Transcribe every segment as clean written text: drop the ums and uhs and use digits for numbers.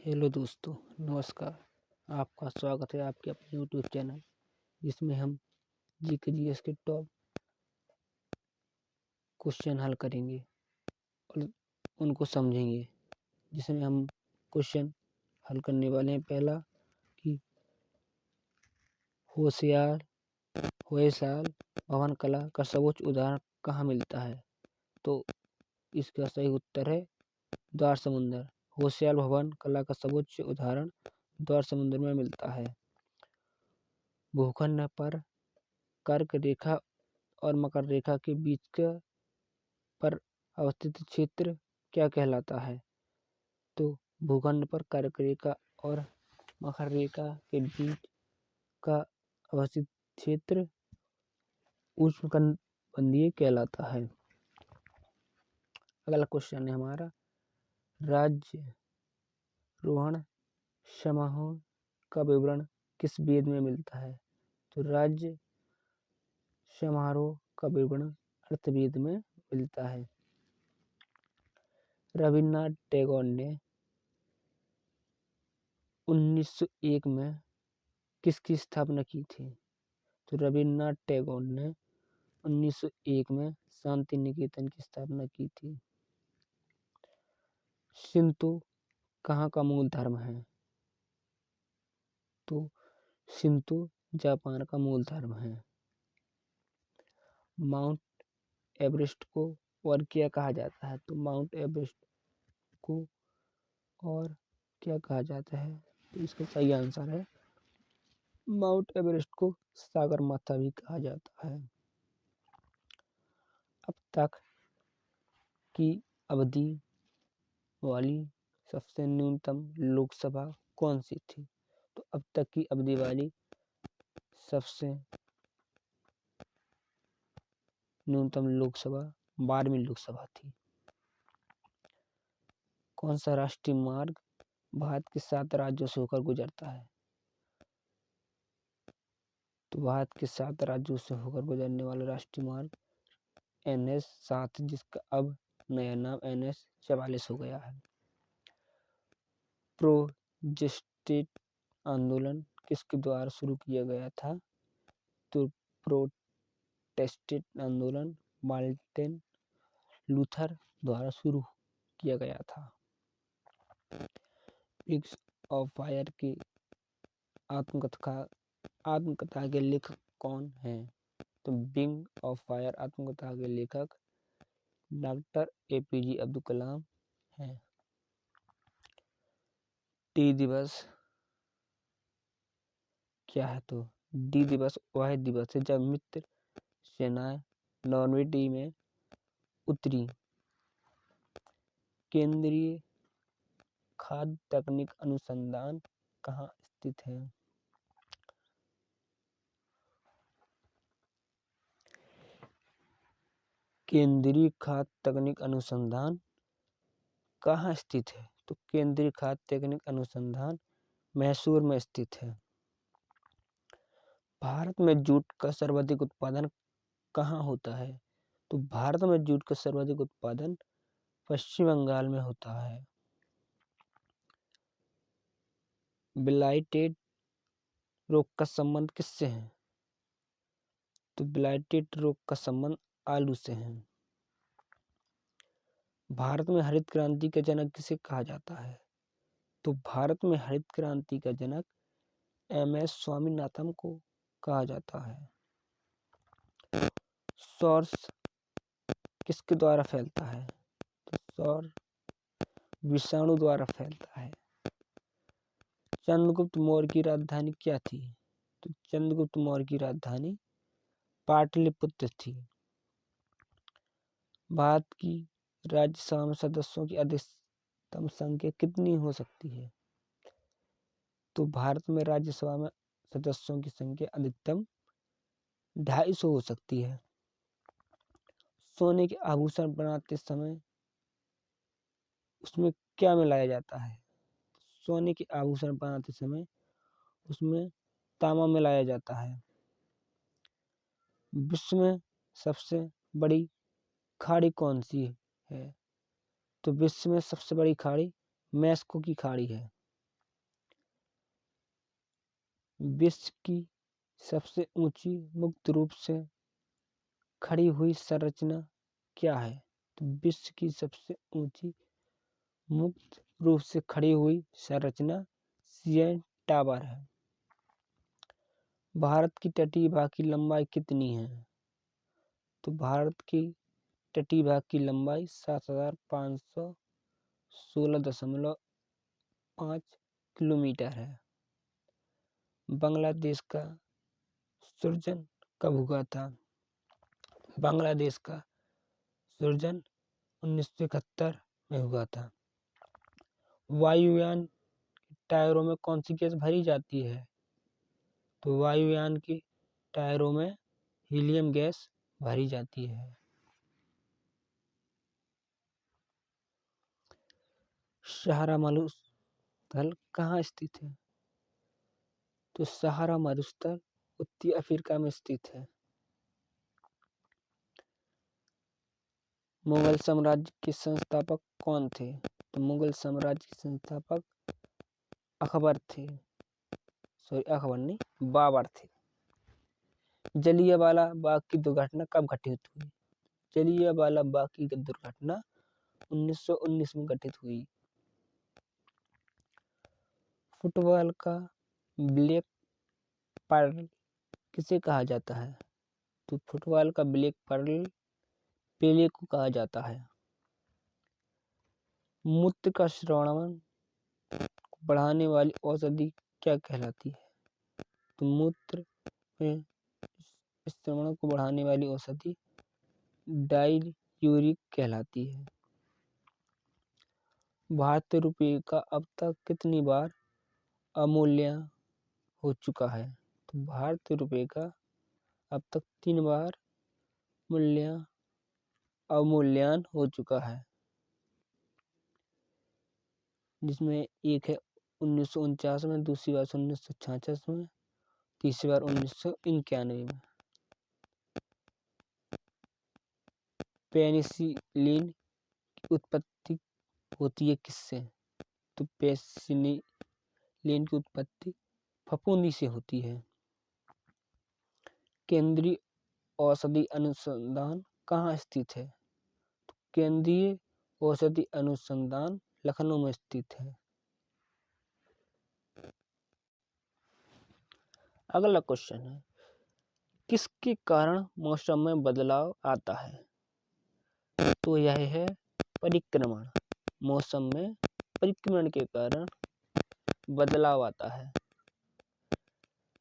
Hello दोस्तों, नमस्कार। आपका स्वागत है आपके अपने यूट्यूब चैनल जिसमें हम जीके जीएस के टॉप क्वेश्चन हल करेंगे और उनको समझेंगे। जिसमें हम क्वेश्चन हल करने वाले हैं। पहला कि होयसाल भवन कला का सर्वोच्च उदाहरण कहाँ मिलता है। तो इसका सही उत्तर है द्वार समुद्र। होशियार भवन कला का सर्वोच्च उदाहरण द्वार समुद्र में मिलता है। भूखंड पर कर्क रेखा और मकर रेखा के बीच पर अवस्थित क्षेत्र क्या कहलाता है। तो भूखंड पर कर्क रेखा और मकर रेखा के बीच का अवस्थित क्षेत्र उष्णकटिबंधीय कहलाता है। अगला क्वेश्चन है हमारा, राज्यारोहण समारोह का विवरण किस वेद में मिलता है। तो राज्य समारोह का विवरण अर्थवेद में मिलता है। रविन्द्रनाथ टैगोर ने 1901 में किसकी स्थापना की थी। तो रविन्द्रनाथ टैगोर ने 1901 में शांति निकेतन की स्थापना की थी। शिंतो कहाँ का मूल धर्म है। तो शिंतो जापान का मूल धर्म है। माउंट एवरेस्ट को और क्या कहा जाता है। तो माउंट एवरेस्ट को और क्या कहा जाता है। तो इसका सही आंसर है माउंट एवरेस्ट को सागरमाथा भी कहा जाता है। अब तक की अवधि वाली सबसे न्यूनतम लोकसभा कौन सी थी। तो अब तक की अवधि वाली सबसे न्यूनतम लोकसभा 12वीं लोकसभा थी। कौन सा राष्ट्रीय मार्ग भारत के 7 राज्यों से होकर गुजरता है। तो भारत के 7 राज्यों से होकर गुजरने वाला राष्ट्रीय मार्ग NH-7, जिसका अब नया नाम NH-44 हो गया है। प्रोटेस्टेंट आंदोलन किसके द्वारा शुरू किया गया था। तो प्रोटेस्टेंट आंदोलन मार्टिन लूथर द्वारा शुरू किया गया था। विंग्स ऑफ फायर की आत्मकथा के लेखक कौन हैं। तो विंग ऑफ फायर आत्मकथा के लेखक डॉक्टर APJ अब्दुल कलाम हैं। डी दिवस क्या है। तो डी दिवस वह दिवस है जब मित्र सेनाएं नॉर्मंडी में उतरी। केंद्रीय खाद्य तकनीक अनुसंधान कहाँ स्थित है। केंद्रीय खाद्य तकनीक अनुसंधान कहाँ स्थित है। तो केंद्रीय खाद्य तकनीक अनुसंधान मैसूर में स्थित है। भारत में जूट का सर्वाधिक उत्पादन कहाँ होता है। तो भारत में जूट का सर्वाधिक उत्पादन पश्चिम बंगाल में होता है। ब्लाइटेड रोग का संबंध किससे है। तो ब्लाइटेड रोग का संबंध आलू से है। भारत में हरित क्रांति का जनक किसे कहा जाता है। तो भारत में हरित क्रांति का जनक MS स्वामीनाथन को कहा जाता है। सौर किसके द्वारा फैलता है। तो सौर विषाणु द्वारा फैलता है। चंद्रगुप्त मौर्य की राजधानी क्या थी। तो चंद्रगुप्त मौर्य की राजधानी पाटलिपुत्र थी। भारत की राज्यसभा में सदस्यों की अधिकतम संख्या कितनी हो सकती है। तो भारत में राज्यसभा में सदस्यों की संख्या अधिकतम 250 हो सकती है। सोने के आभूषण बनाते समय उसमें क्या मिलाया जाता है। सोने के आभूषण बनाते समय उसमें तांबा मिलाया जाता है। विश्व में सबसे बड़ी खाड़ी कौन सी है। तो विश्व में सबसे बड़ी खाड़ी मेक्सिको की खाड़ी है। विश्व की सबसे ऊंची मुक्त रूप से खड़ी हुई संरचना क्या है? तो विश्व की सबसे ऊंची मुक्त रूप से खड़ी हुई संरचना सीएन टावर है। भारत की तटीय भाग की लंबाई कितनी है? तो भारत की तटीय भाग की लंबाई 7516.5 किलोमीटर है। बांग्लादेश का सृजन कब हुआ था? बांग्लादेश का सृजन 1971 में हुआ था। वायुयान टायरों में कौन सी गैस भरी जाती है? तो वायुयान के टायरों में हीलियम गैस भरी जाती है। सहारा मरुस्थल कहाँ स्थित है? तो सहारा मरुस्थल उत्तरी अफ्रीका में स्थित है। मुगल साम्राज्य के संस्थापक कौन थे? तो मुगल साम्राज्य के संस्थापक अकबर थे। अकबर नहीं, बाबर थे। जलियांवाला बाग की दुर्घटना कब घटित हुई? जलियांवाला बाग की दुर्घटना 1919 में घटित हुई। फुटबॉल का ब्लैक पर्ल किसे कहा जाता है? तो फुटबॉल का ब्लैक पर्ल पेले को कहा जाता है। मूत्र का श्रवण बढ़ाने वाली औषधि क्या कहलाती है? तो मूत्र में श्रवण को बढ़ाने वाली औषधि डाययूरिक कहलाती है। भारतीय रुपये का अब तक कितनी बार अवमूल्यन हो चुका है? तो भारतीय रुपये का अब तक 3 बार अवमूल्यन हो चुका है, जिसमें एक है 1949 में, दूसरी बार 1966 में, तीसरी बार 1991 में। पेनिसिलिन की उत्पत्ति होती है किससे? तो पेनिसिलिन की उत्पत्ति फफूंदी से होती है। केंद्रीय औषधि अनुसंधान कहाँ स्थित है? तो केंद्रीय औषधि अनुसंधान लखनऊ में स्थित है। अगला क्वेश्चन है, किसके कारण मौसम में बदलाव आता है? तो यह है परिक्रमण। मौसम में परिक्रमण के कारण बदलाव आता है।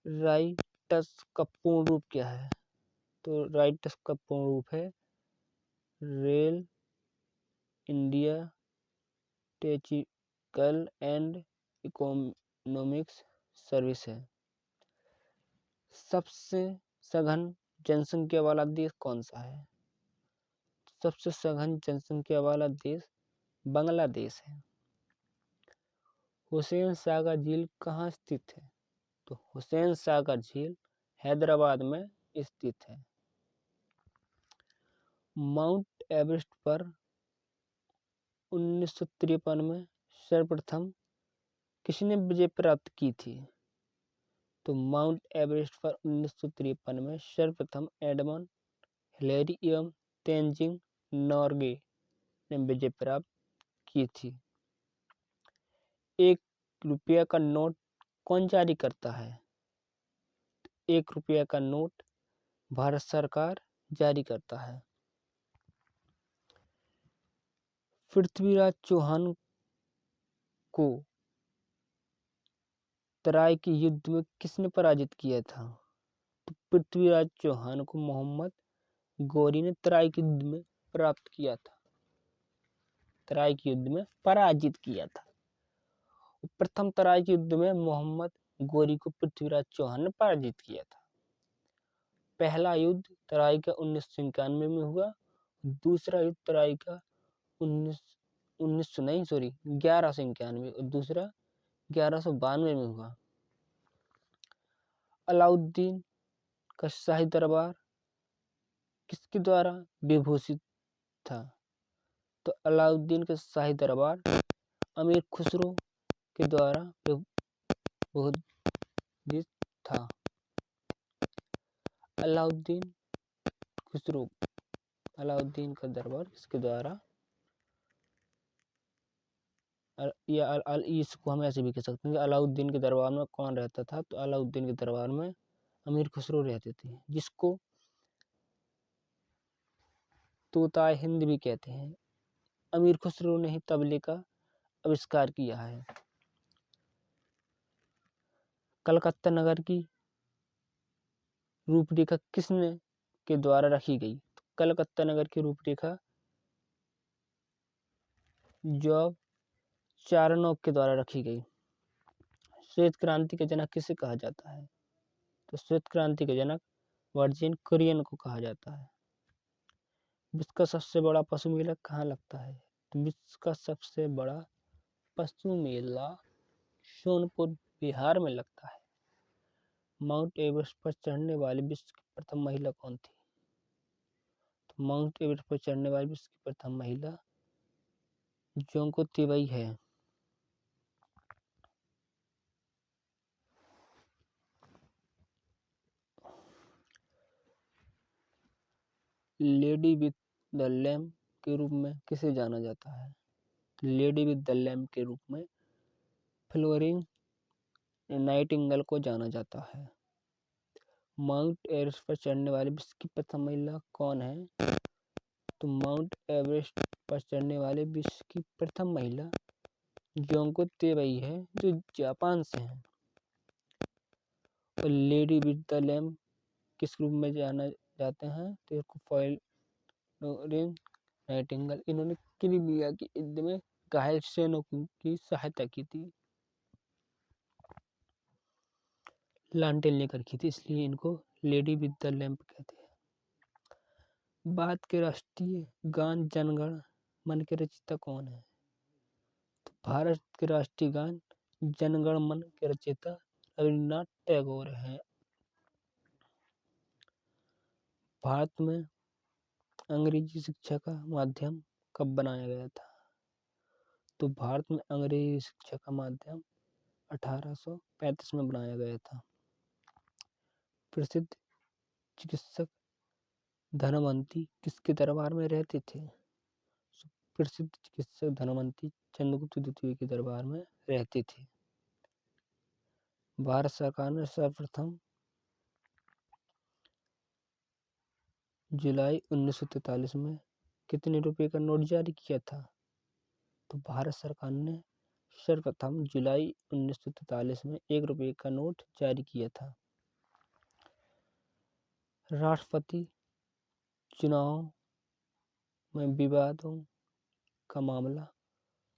राइट्स का पूर्ण रूप क्या है? तो राइट्स का पूर्ण रूप है rail India technical and economics service है। सबसे सघन जनसंख्या वाला देश कौन सा है? सबसे सघन जनसंख्या वाला देश बांग्लादेश है। हुसैन सागर झील कहाँ स्थित है? तो हुसैन सागर झील हैदराबाद में स्थित है। माउंट एवरेस्ट पर 1953 में सर्वप्रथम किसने विजय प्राप्त की थी? तो माउंट एवरेस्ट पर 1953 में सर्वप्रथम एडमंड हिलेरी एवं तेंजिंग नोर्गे ने विजय प्राप्त की थी। 1 रुपया का नोट कौन जारी करता है? 1 रुपया का नोट भारत सरकार जारी करता है। पृथ्वीराज चौहान को तराई के युद्ध में किसने पराजित किया था? तो पृथ्वीराज चौहान को मोहम्मद गौरी ने तराई के युद्ध में प्राप्त किया था, तराई के युद्ध में पराजित किया था। प्रथम तराई के युद्ध में मोहम्मद गौरी को पृथ्वीराज चौहान ने पराजित किया था। पहला युद्ध तराई का 1991 में हुआ। दूसरा युद्ध तराई का 1191 और दूसरा 1192 में हुआ। अलाउद्दीन का शाही दरबार किसके द्वारा विभूषित था? तो अलाउद्दीन का शाही दरबार अमीर खुसरो के द्वारा विभूषित था। अलाउद्दीन खुसरो, अलाउद्दीन का दरबार किसके द्वारा, या इसको हम ऐसे भी कह सकते हैं कि अलाउद्दीन के दरबार में कौन रहता था, तो अलाउद्दीन के दरबार में अमीर खुसरो रहते थे, जिसको तोताए हिंद भी कहते हैं। अमीर खुसरो ने ही तबले का आविष्कार किया है। कलकत्ता नगर की रूपरेखा किसने के द्वारा रखी गई, तो कलकत्ता नगर की रूपरेखा जॉब चारनॉफ के द्वारा रखी गई। श्वेत क्रांति का जनक किसे कहा जाता है, तो श्वेत क्रांति का जनक वर्जिन कुरियन को कहा जाता है। विश्व का सबसे बड़ा पशु मेला कहाँ लगता है, तो विश्व का सबसे बड़ा पशु मेला सोनपुर बिहार में लगता है। माउंट एवरेस्ट पर चढ़ने वाली विश्व की प्रथम महिला कौन थी, तो माउंट एवरेस्ट पर चढ़ने वाली विश्व की प्रथम महिला जोंको तिवाई है। लेडी विथ द लैम्प के रूप में किसे जाना जाता है, लेडी विथ द लैम्प के रूप में फ्लोरिंग नाइटिंगेल को जाना जाता है। माउंट एवरेस्ट पर चढ़ने वाली विश्व की प्रथम महिला कौन है, तो माउंट एवरेस्ट पर चढ़ने वाले विश्व की प्रथम महिला जोंको तेवई है, जो जापान से है। और लेडी विथ द लैम्प किस रूप में जाना जाते हैं, तो फ्लोरिंग नाइटिंगेल, इन्होंने क्रीमिया की युद्ध में घायल सैनिकों की सहायता की थी, लालटेन लेकर की थी, इसलिए इनको लेडी विद द लैम्प कहते हैं। भारत के राष्ट्रीय गान जनगण मन के रचयिता कौन है, तो भारत के राष्ट्रीय गान जनगण मन के रचयिता रविन्द्रनाथ टैगोर हैं। भारत में अंग्रेजी शिक्षा का माध्यम कब बनाया गया था, तो भारत में अंग्रेजी शिक्षा का माध्यम 1835 में बनाया गया था। प्रसिद्ध चिकित्सक धनवंती किसके दरबार में रहते थे, प्रसिद्ध चिकित्सक धनवंती चंद्रगुप्त द्वितीय के दरबार में रहते थे। भारत सरकार ने सर्वप्रथम जुलाई 1943 में कितने रुपए का नोट जारी किया था, तो भारत सरकार ने सर्वप्रथम जुलाई 1943 में 1 रुपए का नोट जारी किया था। राष्ट्रपति चुनाव में विवादों का मामला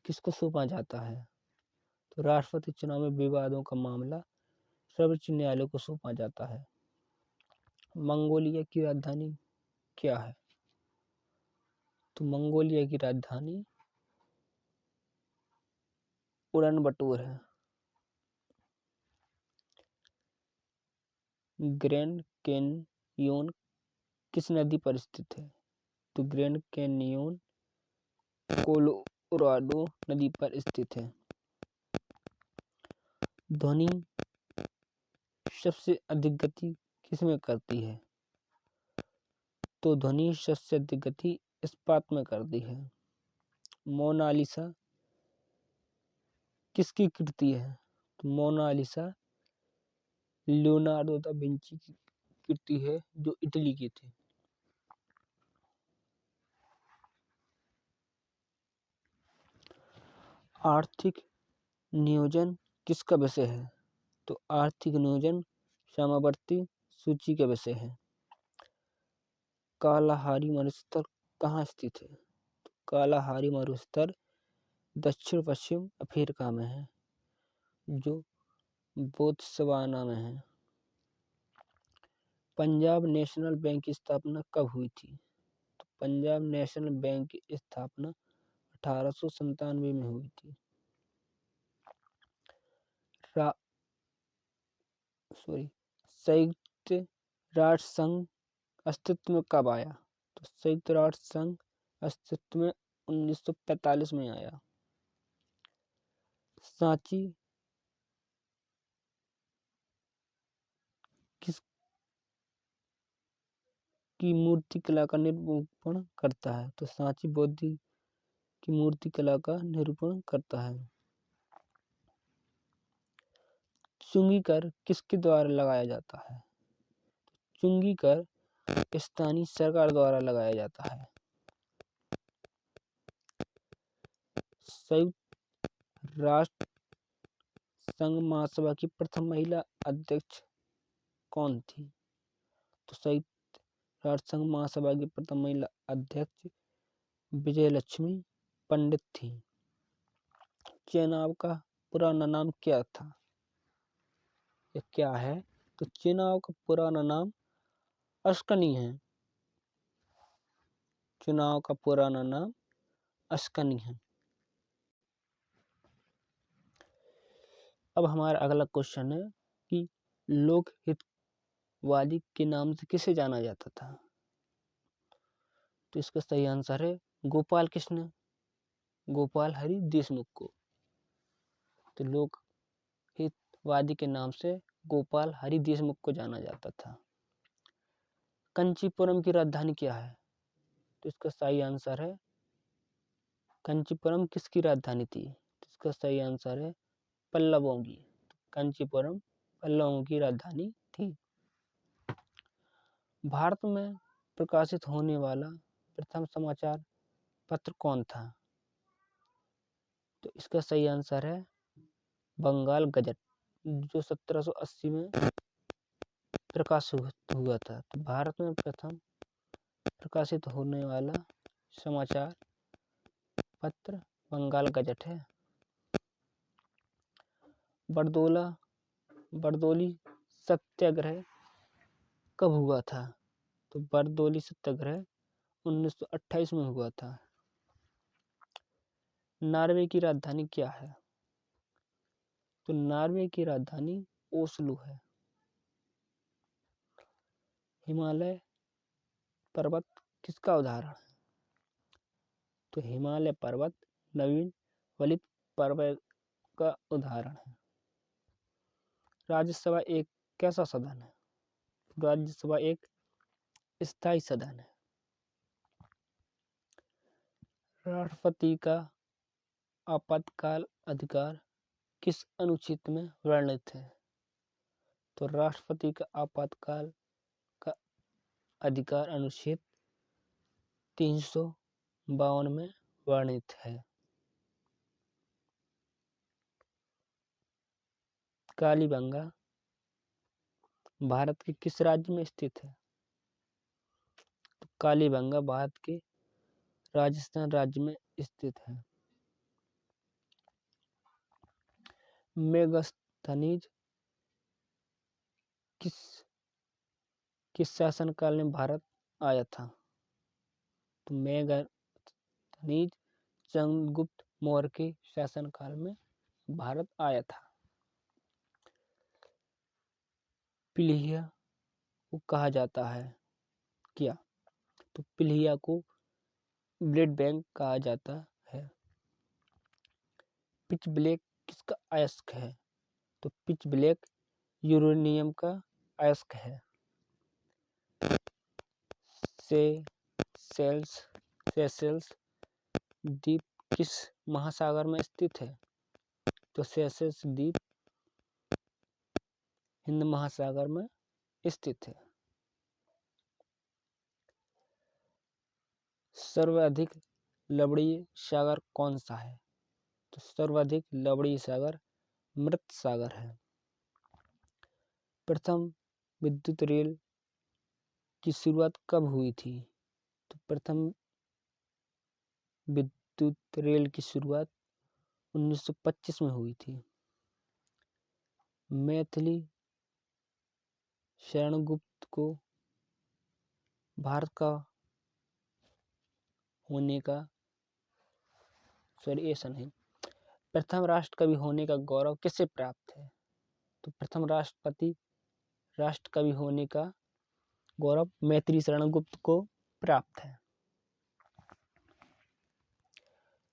किसको सौंपा जाता है, तो राष्ट्रपति चुनाव में विवादों का मामला सर्वोच्च न्यायालय को सौंपा जाता है। मंगोलिया की राजधानी क्या है, तो मंगोलिया की राजधानी उलानबाटर है। ग्रैंड कैन्यन किस नदी पर स्थित है, तो ग्रैंड कैन्यन कोलोराडो नदी पर स्थित है। ध्वनि सबसे अधिक गति किसमें करती है, तो ध्वनि सबसे अधिक गति इस्पात में करती है। मोनालिसा किसकी कृति है, तो मोनालिसा लियोनार्डो दा विंची की कृति है, जो इटली के थे। आर्थिक नियोजन किसका विषय है, तो आर्थिक नियोजन समावर्ती सूची का विषय है। कालाहारी मरुस्थल कहाँ स्थित है, तो कालाहारी मरुस्थल दक्षिण पश्चिम अफ्रीका में है, जो बोत्सवाना में है। पंजाब नेशनल बैंक की स्थापना कब हुई थी, तो पंजाब नेशनल बैंक की स्थापना 1897 में हुई थी। संयुक्त राष्ट्र संघ अस्तित्व में कब आया, तो संयुक्त राष्ट्र संघ अस्तित्व में 1945 में आया। सांची की मूर्ति कला का निरूपण करता है? तो सांची बौद्ध की मूर्ति कला का निरूपण करता है। चुंगी कर किसके द्वारा लगाया जाता है? चुंगी कर स्थानीय सरकार द्वारा लगाया जाता है। संयुक्त राष्ट्र संघ महासभा की प्रथम महिला अध्यक्ष कौन थी? तो संयुक्त राष्ट्र संघ महासभा की प्रथम महिला अध्यक्ष विजयलक्ष्मी पंडित थी। चेनाब का पुराना नाम क्या था? ये क्या है? तो चेनाब का पुराना नाम अस्कनी है। चुनाव का पुराना नाम अस्कनी है। अब हमारा अगला क्वेश्चन है कि लोक हितवादी के नाम से किसे जाना जाता था? तो इसका सही आंसर है गोपाल कृष्ण गोपाल हरि देशमुख को। तो लोक हितवादी के नाम से गोपाल हरि देशमुख को जाना जाता था। कंचीपुरम की राजधानी क्या है? तो इसका सही आंसर है कंचीपुरम किसकी राजधानी थी? तो इसका सही आंसर है पल्लवों की। कंचीपुरम पल्लवों की राजधानी थी। भारत में प्रकाशित होने वाला प्रथम समाचार पत्र कौन था? तो इसका सही आंसर है बंगाल गजट, जो 1780 में प्रकाशित हुआ था। तो भारत में प्रथम प्रकाशित होने वाला समाचार पत्र बंगाल गजट है। बरदोली सत्याग्रह कब हुआ था? तो बरदोली सत्याग्रह 1928 में हुआ था। नॉर्वे की राजधानी क्या है? तो नॉर्वे की राजधानी ओस्लो है। हिमालय पर्वत किसका उदाहरण है? तो हिमालय पर्वत नवीन वलित पर्वत का उदाहरण है। राज्यसभा एक कैसा सदन है? राज्यसभा एक स्थायी सदन है। राष्ट्रपति का आपातकाल अधिकार किस अनुच्छेद में वर्णित है? तो राष्ट्रपति का आपातकाल का अधिकार अनुच्छेद 352 में वर्णित है। कालीबंगा भारत के किस राज्य में स्थित है? तो कालीबंगा भारत के राजस्थान राज्य में स्थित है। मेगास्थनीज किस शासनकाल में भारत आया था? तो मेगास्थनीज चंद्रगुप्त मौर्य के शासनकाल में भारत आया था। पिलिया को कहा जाता है क्या? तो पिलिया को ब्लड बैंक कहा जाता है। पिच ब्लैक किसका अयस्क है? तो पिच ब्लैक यूरेनियम का अयस्क है। सेशेल्स द्वीप किस महासागर में स्थित है? तो सेशेल्स द्वीप हिंद महासागर में स्थित है। सर्वाधिक लवणीय सागर कौन सा है? तो सर्वाधिक लवणीय सागर मृत सागर है। प्रथम विद्युत रेल की शुरुआत कब हुई थी? तो प्रथम विद्युत रेल की शुरुआत 1925 में हुई थी। मैथिली शरण गुप्त को भारत का होने का ऐसा नहीं, प्रथम राष्ट्रकवि होने का गौरव किसे प्राप्त है? तो प्रथम राष्ट्रकवि होने का गौरव मैथिली शरण गुप्त को प्राप्त है।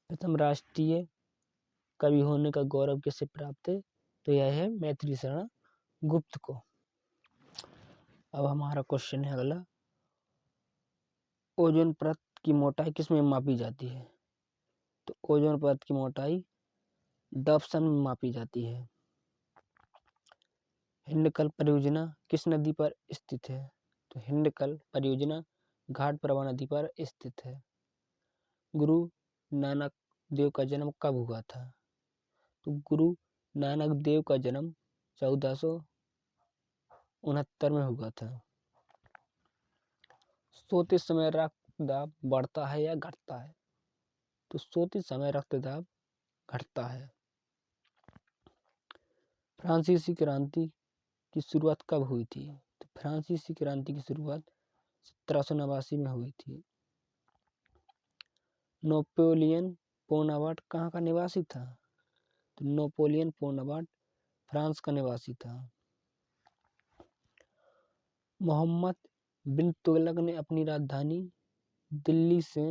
प्रथम राष्ट्रीय कवि होने का गौरव किसे प्राप्त है? तो यह है मैथिली शरण गुप्त को। अब हमारा क्वेश्चन है अगला, ओजोन परत की मोटाई किसमें मापी जाती है? तो ओजोन परत की मोटाई डॉप्सन में मापी जाती है। हिंडकल परियोजना किस नदी पर स्थित है? तो हिंडकल परियोजना घाट प्रभा नदी पर स्थित है। गुरु नानक देव का जन्म कब हुआ था? तो गुरु नानक देव का जन्म 1469 में हुआ था। सोते समय रक्तदाब बढ़ता है या घटता है? तो सोते समय रक्तदाब घटता है। फ्रांसीसी क्रांति की शुरुआत कब हुई थी? तो फ्रांसीसी क्रांति की शुरुआत 1789 में हुई थी। नेपोलियन बोनापार्ट कहाँ का निवासी था? तो नेपोलियन बोनापार्ट फ्रांस का निवासी था। मोहम्मद बिन तुगलक ने अपनी राजधानी दिल्ली से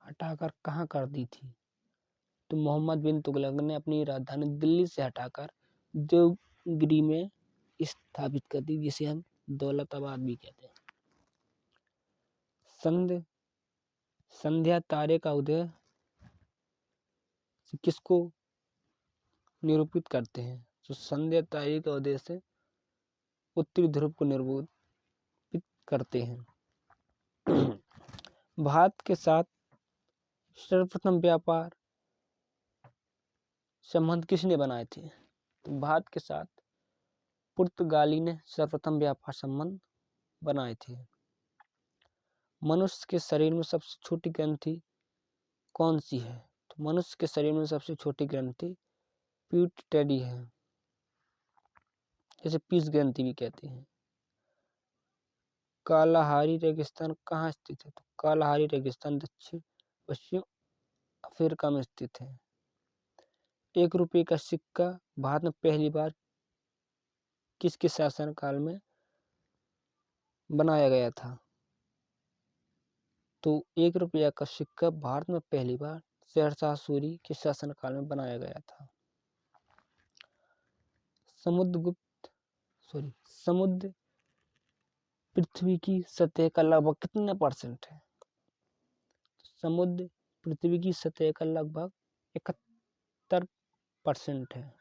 हटाकर कहाँ कर दी थी? तो मोहम्मद बिन तुगलक ने अपनी राजधानी दिल्ली से हटाकर देवगिरी में स्थापित कर दी, जिसे हम दौलताबाद भी कहते हैं। संध्या तारे का उदय किसको निरूपित करते हैं? तो संध्या तारे का उदय से उत्तरी ध्रुव को निरूपित करते हैं। भारत के साथ सर्वप्रथम व्यापार संबंध किसने बनाए थे? तो भारत के साथ पुर्तगाली ने सर्वप्रथम व्यापार संबंध बनाए थे। मनुष्य के शरीर में सबसे छोटी ग्रंथि कौन सी है? तो मनुष्य के शरीर में सबसे छोटी ग्रंथि पिट्यूटरी है, जैसे पीस ग्रंथि भी कहते हैं। कालाहारी रेगिस्तान कहाँ स्थित है? तो कालाहारी रेगिस्तान दक्षिण पश्चिम अफ्रीका में स्थित है। 1 रुपये का सिक्का भारत में पहली बार किसके शासनकाल में बनाया गया था? तो 1 रुपया का सिक्का भारत में पहली बार शेरशाह सूरी के शासनकाल में बनाया गया था। समुद्र पृथ्वी की सतह का लगभग कितने परसेंट है? समुद्र पृथ्वी की सतह का लगभग 71% है।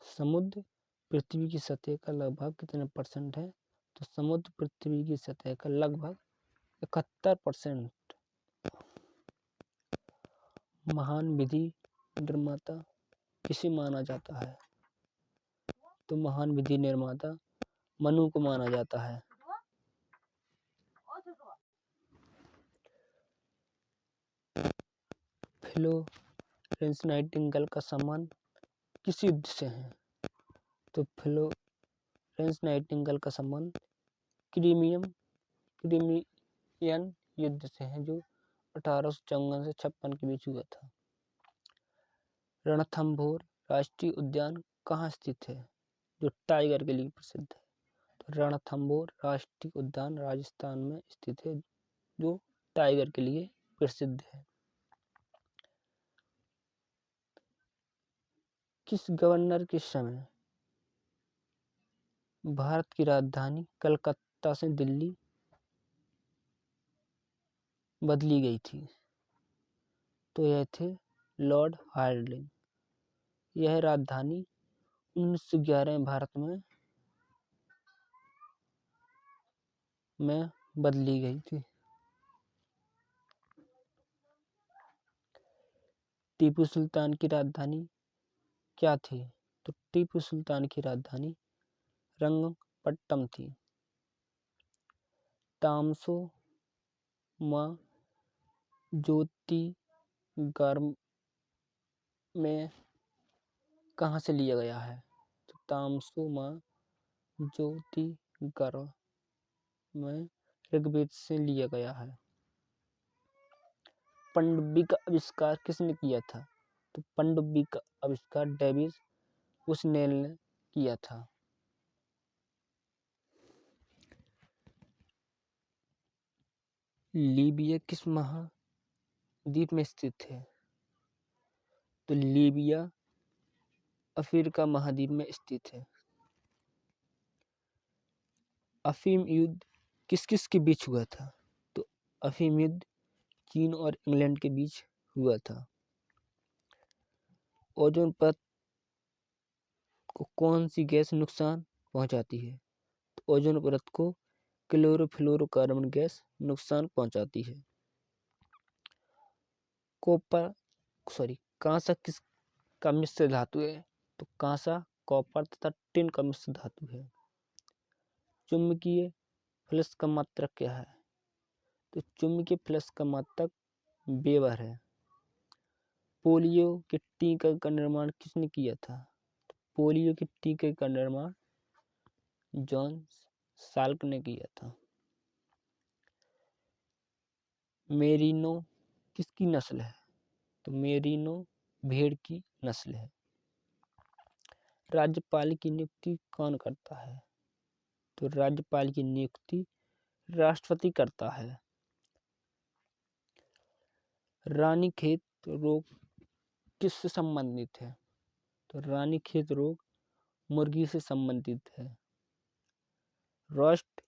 समुद्र पृथ्वी की सतह का लगभग कितने परसेंट है? तो समुद्र पृथ्वी की सतह का लगभग 71%। महान विधि निर्माता किसे माना जाता है? तो महान विधि निर्माता मनु को माना जाता है। फ्लोरेंस नाइटिंगेल का सम्मान किस युद्ध से है? तो फ्लोरेंस नाइटिंगेल का सम्मान क्रीमियन युद्ध से है, जो 1854 से 56 के बीच हुआ था। रणथंभौर राष्ट्रीय उद्यान कहाँ स्थित है, जो टाइगर के लिए प्रसिद्ध है? तो रणथंभौर राष्ट्रीय उद्यान राजस्थान में स्थित है, जो टाइगर के लिए प्रसिद्ध है। किस गवर्नर के समय भारत की राजधानी कलकत्ता से दिल्ली बदली गई थी? तो यह थे लॉर्ड हार्डिंग। यह राजधानी 1911 में भारत में बदली गई थी। टीपू सुल्तान की राजधानी क्या थी? तो टीपू सुल्तान की राजधानी रंगपट्टम थी। तामसो मां ज्योतिर्गर में कहाँ से लिया गया है? तो तामसो मां ज्योतिर्गर में ऋग्वेद से लिया गया है। पनडुब्बी का आविष्कार किसने किया था? तो पनडुब्बी का आविष्कार डेविड बुशनेल ने किया था। लीबिया किस महाद्वीप में स्थित है? तो लीबिया अफ्रीका महाद्वीप में स्थित है। अफीम युद्ध किस किस के बीच हुआ था? तो अफीम युद्ध चीन और इंग्लैंड के बीच हुआ था। ओजोन परत को कौन सी गैस नुकसान पहुंचाती है? तो ओजोन परत को क्लोरोफ्लोरोकार्बन गैस नुकसान पहुंचाती है। कांसा किसका मिश्र धातु है? तो कांसा कॉपर तथा टिन का मिश्र धातु है। चुंबकीय फ्लक्स का मात्रक क्या है? तो चुंबकीय फ्लक्स का मात्रक वेबर है। पोलियो के टीके का निर्माण किसने किया था? पोलियो के टीके का निर्माण जॉन साल्क ने किया था। मेरिनो किसकी नस्ल है? तो मेरिनो भेड़ की नस्ल है। राज्यपाल की नियुक्ति कौन करता है? तो राज्यपाल की नियुक्ति राष्ट्रपति करता है। रानीखेत रोग किससे संबंधित है? तो रानीखेत रोग मुर्गी से संबंधित है। रोस्ट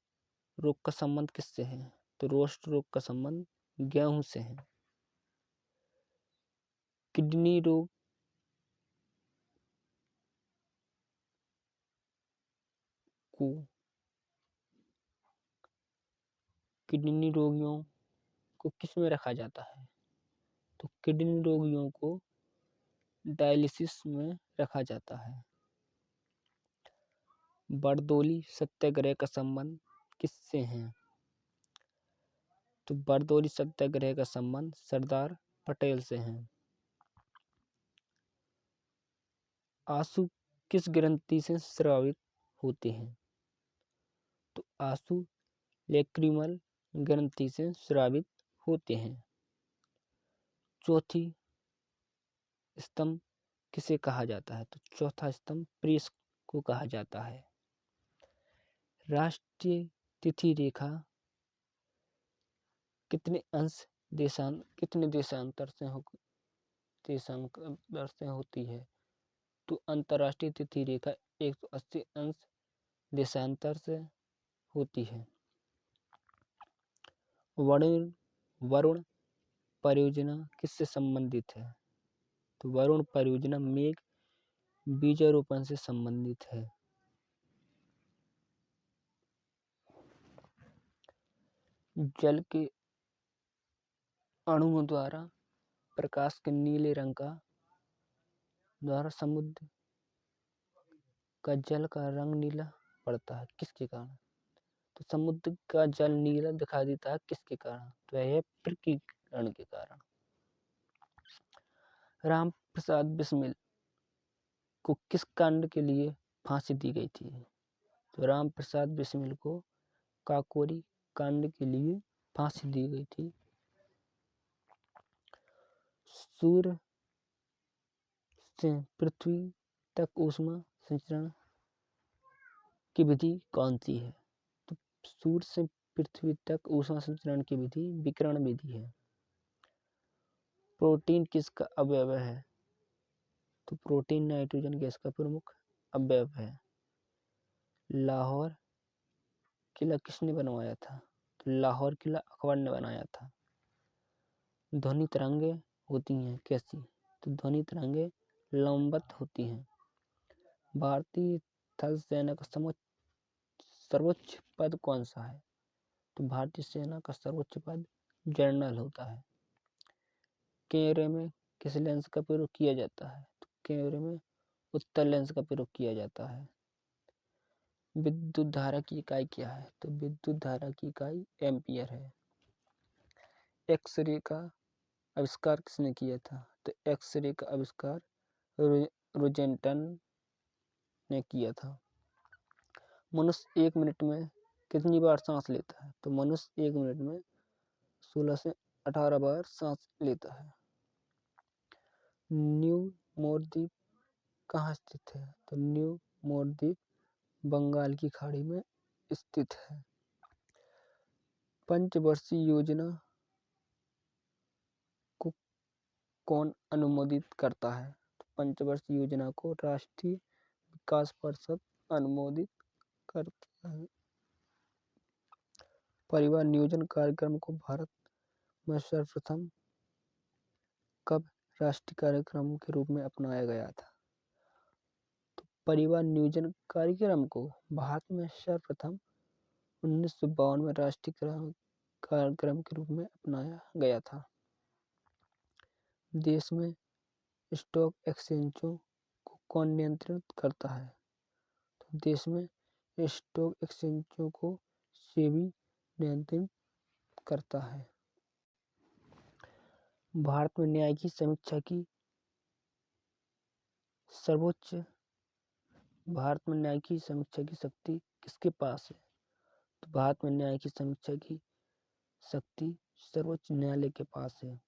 रोग का संबंध किससे है? तो रोस्ट रोग का संबंध गेहूं से है। किडनी रोग को किडनी रोगियों को किस में रखा जाता है? तो किडनी रोगियों को डायलिसिस में रखा जाता है। बारदौली सत्याग्रह का संबंध किससे है? तो बारदौली सत्याग्रह का संबंध सरदार पटेल से है। आंसू किस ग्रंथि से स्रावित होते हैं? तो आंसू लेक्रिमल ग्रंथि से स्रावित होते हैं। चौथी स्तंभ किसे कहा जाता है? तो चौथा स्तंभ प्रेस को कहा जाता है। राष्ट्रीय तिथि रेखा कितने देशांतर से होती है? तो अंतर्राष्ट्रीय तिथि रेखा 180 अंश देशांतर से होती है। वरुण परियोजना किससे संबंधित है? तो वरुण परियोजना मेघ बीजारोपण से संबंधित है। जल के अणुओं द्वारा प्रकाश के नीले रंग का द्वारा समुद्र का जल का रंग नीला पड़ता है, किसके कारण? तो समुद्र का जल नीला दिखाई देता है किसके कारण? तो यह प्रकीर्णन के कारण। राम प्रसाद बिस्मिल को किस कांड के लिए फांसी दी गई थी? तो राम प्रसाद बिस्मिल को काकोरी कांड के लिए फांसी दी गई थी। सूर्य से पृथ्वी तक ऊष्मा संचरण की विधि कौन सी है? तो सूर्य से पृथ्वी तक ऊष्मा संचरण की विधि विकिरण विधि है। प्रोटीन किसका अवयव है? तो प्रोटीन नाइट्रोजन गैस का प्रमुख अवयव है। लाहौर किला किसने बनवाया था? तो लाहौर किला अकबर ने बनाया था। ध्वनि तरंगे होती हैं कैसी? तो ध्वनि तरंगे लंबवत होती हैं। भारतीय थल सेना का सर्वोच्च पद कौन सा है? तो भारतीय सेना का सर्वोच्च पद जनरल होता है। कैमरे में किस लेंस का प्रयोग किया जाता है? तो कैमरे में उत्तल लेंस का प्रयोग किया जाता है। विद्युत धारा की इकाई क्या है? तो विद्युत धारा की इकाई एम्पियर है। एक्सरे का आविष्कार किसने किया था? तो एक्सरे का आविष्कार रोजेंटन ने किया था। मनुष्य 1 मिनट में कितनी बार सांस लेता है? तो मनुष्य 1 मिनट में 16 से 18 बार सांस लेता है। न्यू मोरद्वीप कहाँ स्थित है? तो न्यू मोरद्वीप बंगाल की खाड़ी में स्थित है। पंचवर्षीय योजना को कौन अनुमोदित करता है? पंचवर्षीय योजना को राष्ट्रीय विकास परिषद अनुमोदित करता है। परिवार नियोजन कार्यक्रम को भारत में सर्वप्रथम कब राष्ट्रीय कार्यक्रम के रूप में अपनाया गया था? तो परिवार नियोजन कार्यक्रम को भारत में सर्वप्रथम 1952 में राष्ट्रीय कार्यक्रम के रूप में अपनाया गया था। देश में स्टॉक एक्सचेंजों को कौन नियंत्रित करता है? तो देश में स्टॉक एक्सचेंजों को सेबी नियंत्रित करता है। भारत में न्याय की समीक्षा की शक्ति किसके पास है? तो भारत में न्याय की समीक्षा की शक्ति सर्वोच्च न्यायालय के पास है।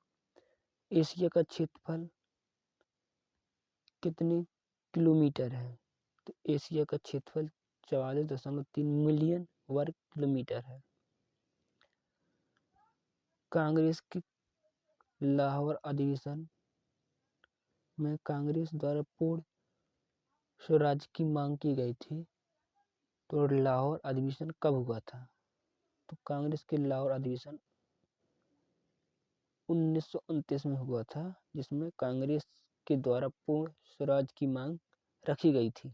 एशिया का क्षेत्रफल कितने किलोमीटर है? तो एशिया का क्षेत्रफल 44.3 मिलियन वर्ग किलोमीटर है। कांग्रेस के लाहौर अधिवेशन में कांग्रेस द्वारा पूर्ण स्वराज की मांग की गई थी। तो लाहौर अधिवेशन कब हुआ था? तो कांग्रेस के लाहौर अधिवेशन 1929 में हुआ था, जिसमें कांग्रेस के द्वारा पूर्ण स्वराज की मांग रखी गई थी।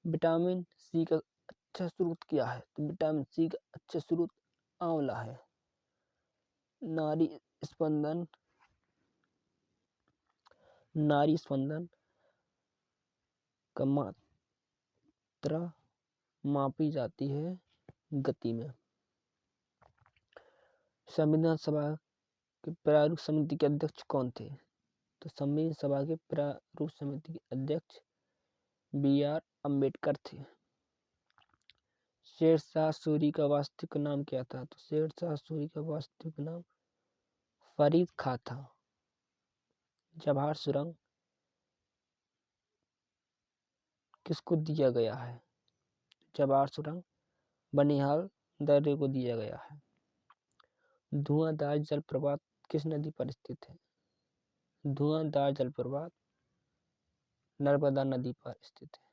विटामिन सी का अच्छा स्रोत क्या है? तो विटामिन सी का अच्छा स्रोत आंवला है। नारी स्पंदन का मात्रा मापी जाती है गति में। संविधान सभा के प्रारूप समिति के अध्यक्ष कौन थे? तो संविधान सभा के प्रारूप समिति के अध्यक्ष BR अम्बेडकर थे। शेरशाह सूरी का वास्तविक नाम क्या था? तो शेरशाह सूरी का वास्तविक नाम फरीद खां था। जवाहर सुरंग किसको दिया गया है? जवाहर सुरंग बनिहाल दर्रे को दिया गया है। धुआंधार जलप्रपात किस नदी पर स्थित है? धुआंधार जलप्रपात नर्मदा नदी पर स्थित है।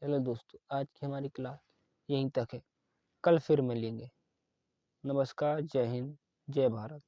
चलो दोस्तों, आज की हमारी क्लास यहीं तक है। कल फिर मिलेंगे। नमस्कार, जय हिंद, जय भारत।